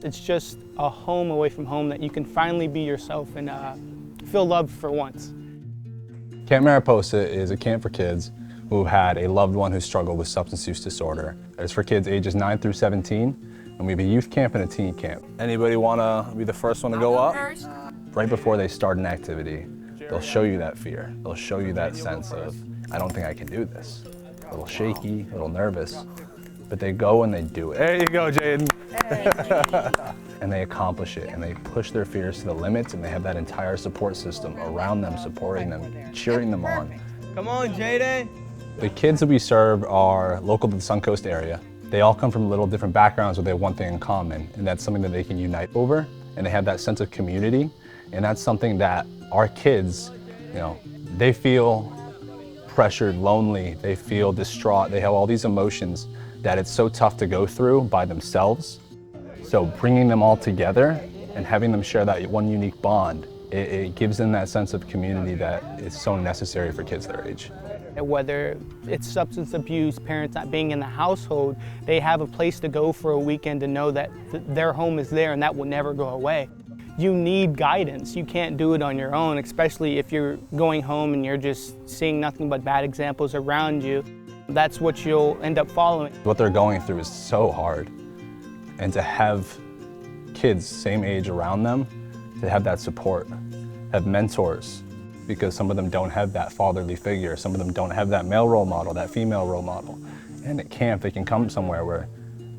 It's just a home away from home that you can finally be yourself and feel loved for once. Camp Mariposa is a camp for kids who had a loved one who struggled with substance use disorder. It's for kids ages 9 through 17, and we have a youth camp and a teen camp. Anybody want to be the first one to go up? Right before they start an activity, they'll show you that fear. They'll show you that sense of, I don't think I can do this. A little shaky, a little nervous, but they go and they do it. There you go, Jaden. And they accomplish it, and they push their fears to the limits, and they have that entire support system around them, supporting them, cheering them on. Come on, Jaden. The kids that we serve are local to the Suncoast area. They all come from little different backgrounds, but they have one thing in common, and that's something that they can unite over, and they have that sense of community, and that's something that our kids, they feel pressured, lonely, they feel distraught, they have all these emotions that it's so tough to go through by themselves. So bringing them all together and having them share that one unique bond, it gives them that sense of community that is so necessary for kids their age. Whether it's substance abuse, parents not being in the household, they have a place to go for a weekend to know that their home is there and that will never go away. You need guidance. You can't do it on your own, especially if you're going home and you're just seeing nothing but bad examples around you. That's what you'll end up following. What they're going through is so hard. And to have kids same age around them, to have that support, have mentors, because some of them don't have that fatherly figure, some of them don't have that male role model, that female role model. And at camp, they can come somewhere where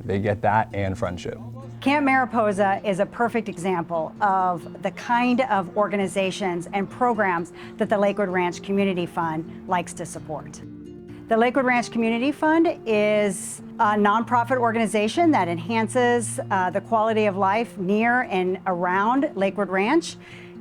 they get that and friendship. Camp Mariposa is a perfect example of the kind of organizations and programs that the Lakewood Ranch Community Fund likes to support. The Lakewood Ranch Community Fund is a nonprofit organization that enhances the quality of life near and around Lakewood Ranch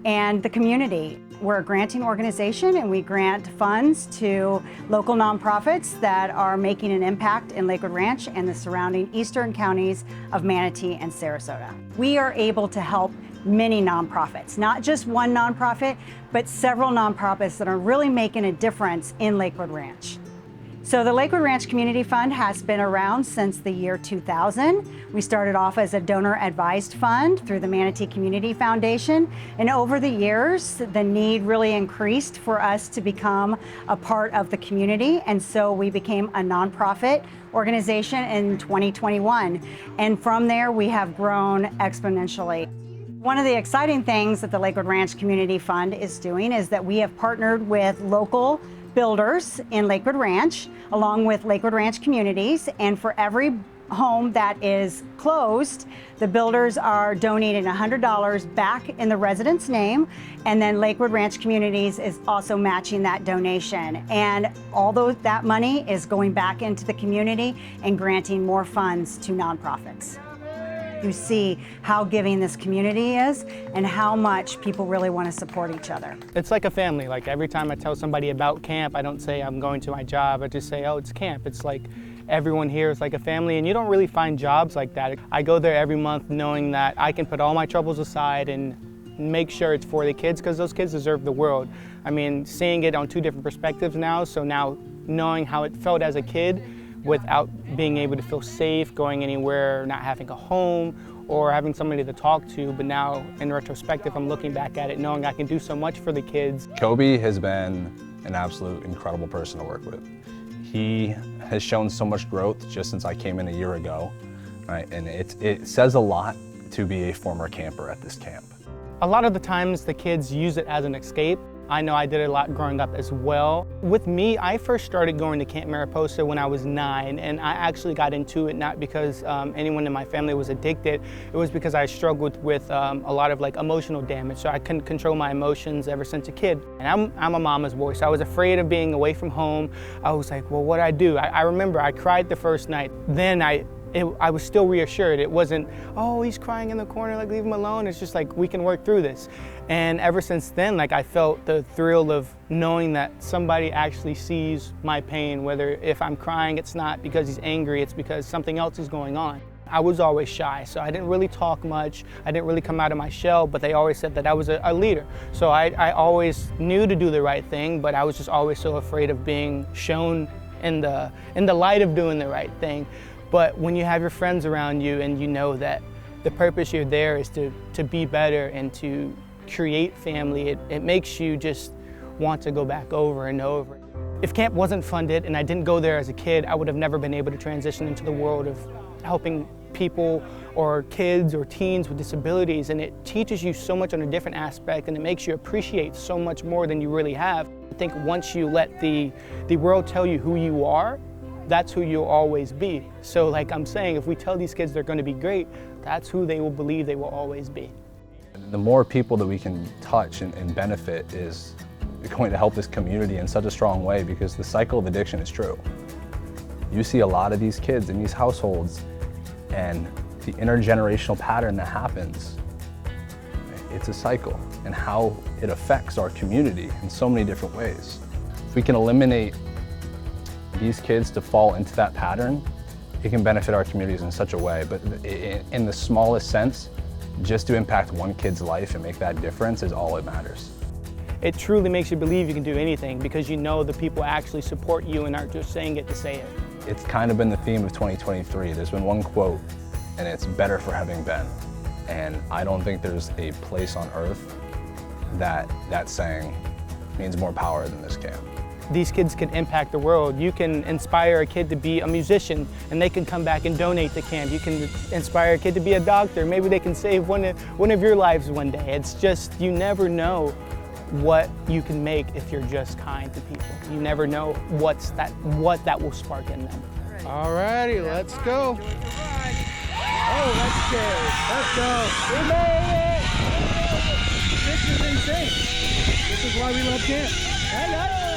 and the community. We're a granting organization, and we grant funds to local nonprofits that are making an impact in Lakewood Ranch and the surrounding eastern counties of Manatee and Sarasota. We are able to help many nonprofits, not just one nonprofit, but several nonprofits that are really making a difference in Lakewood Ranch. So the Lakewood Ranch Community Fund has been around since the year 2000. We started off as a donor-advised fund through the Manatee Community Foundation, and over the years, the need really increased for us to become a part of the community, and so we became a nonprofit organization in 2021, and from there, we have grown exponentially. One of the exciting things that the Lakewood Ranch Community Fund is doing is that we have partnered with local builders in Lakewood Ranch, along with Lakewood Ranch Communities, and for every home that is closed, the builders are donating $100 back in the resident's name, and then Lakewood Ranch Communities is also matching that donation. And although that money is going back into the community and granting more funds to nonprofits. You see how giving this community is and how much people really want to support each other. It's like a family. Like every time I tell somebody about camp, I don't say I'm going to my job. I just say, oh, it's camp. It's like everyone here is like a family, and you don't really find jobs like that. I go there every month knowing that I can put all my troubles aside and make sure it's for the kids, because those kids deserve the world. I mean, seeing it on two different perspectives now, so now knowing how it felt as a kid, without being able to feel safe, going anywhere, not having a home, or having somebody to talk to. But now, in retrospective, I'm looking back at it, knowing I can do so much for the kids. Kobe has been an absolute incredible person to work with. He has shown so much growth just since I came in a year ago, right? And it says a lot to be a former camper at this camp. A lot of the times, the kids use it as an escape. I know I did it a lot growing up as well. With me, I first started going to Camp Mariposa when I was 9, and I actually got into it not because anyone in my family was addicted. It was because I struggled with a lot of emotional damage, so I couldn't control my emotions ever since a kid. And I'm a mama's boy, so I was afraid of being away from home. I was like, well, what'd I do? I remember I cried the first night. Then I was still reassured. It wasn't, oh, he's crying in the corner, leave him alone. It's just we can work through this. And ever since then, I felt the thrill of knowing that somebody actually sees my pain, whether if I'm crying, it's not because he's angry, it's because something else is going on. I was always shy, so I didn't really talk much. I didn't really come out of my shell, but they always said that I was a leader. So I always knew to do the right thing, but I was just always so afraid of being shown in the light of doing the right thing. But when you have your friends around you and you know that The purpose you're there is to be better and to create family. It makes you just want to go back over and over. If camp wasn't funded and I didn't go there as a kid, I would have never been able to transition into the world of helping people or kids or teens with disabilities, and it teaches you so much on a different aspect, and it makes you appreciate so much more than you really have. I think once you let the world tell you who you are, that's who you'll always be. So like I'm saying, if we tell these kids they're going to be great, that's who they will believe they will always be. The more people that we can touch and benefit is going to help this community in such a strong way, because the cycle of addiction is true. You see a lot of these kids in these households, and the intergenerational pattern that happens, it's a cycle, and how it affects our community in so many different ways. If we can eliminate these kids to fall into that pattern, it can benefit our communities in such a way. But in the smallest sense, just to impact one kid's life and make that difference is all that matters. It truly makes you believe you can do anything, because you know the people actually support you and aren't just saying it to say it. It's kind of been the theme of 2023. There's been one quote, and it's better for having been. And I don't think there's a place on earth that saying means more power than this camp. These kids can impact the world. You can inspire a kid to be a musician and they can come back and donate to camp. You can inspire a kid to be a doctor. Maybe they can save one of your lives one day. It's just, you never know what you can make if you're just kind to people. You never know what that will spark in them. All righty, let's go. Oh, that's scary. Let's go. We made it! This is insane. This is why we love camp.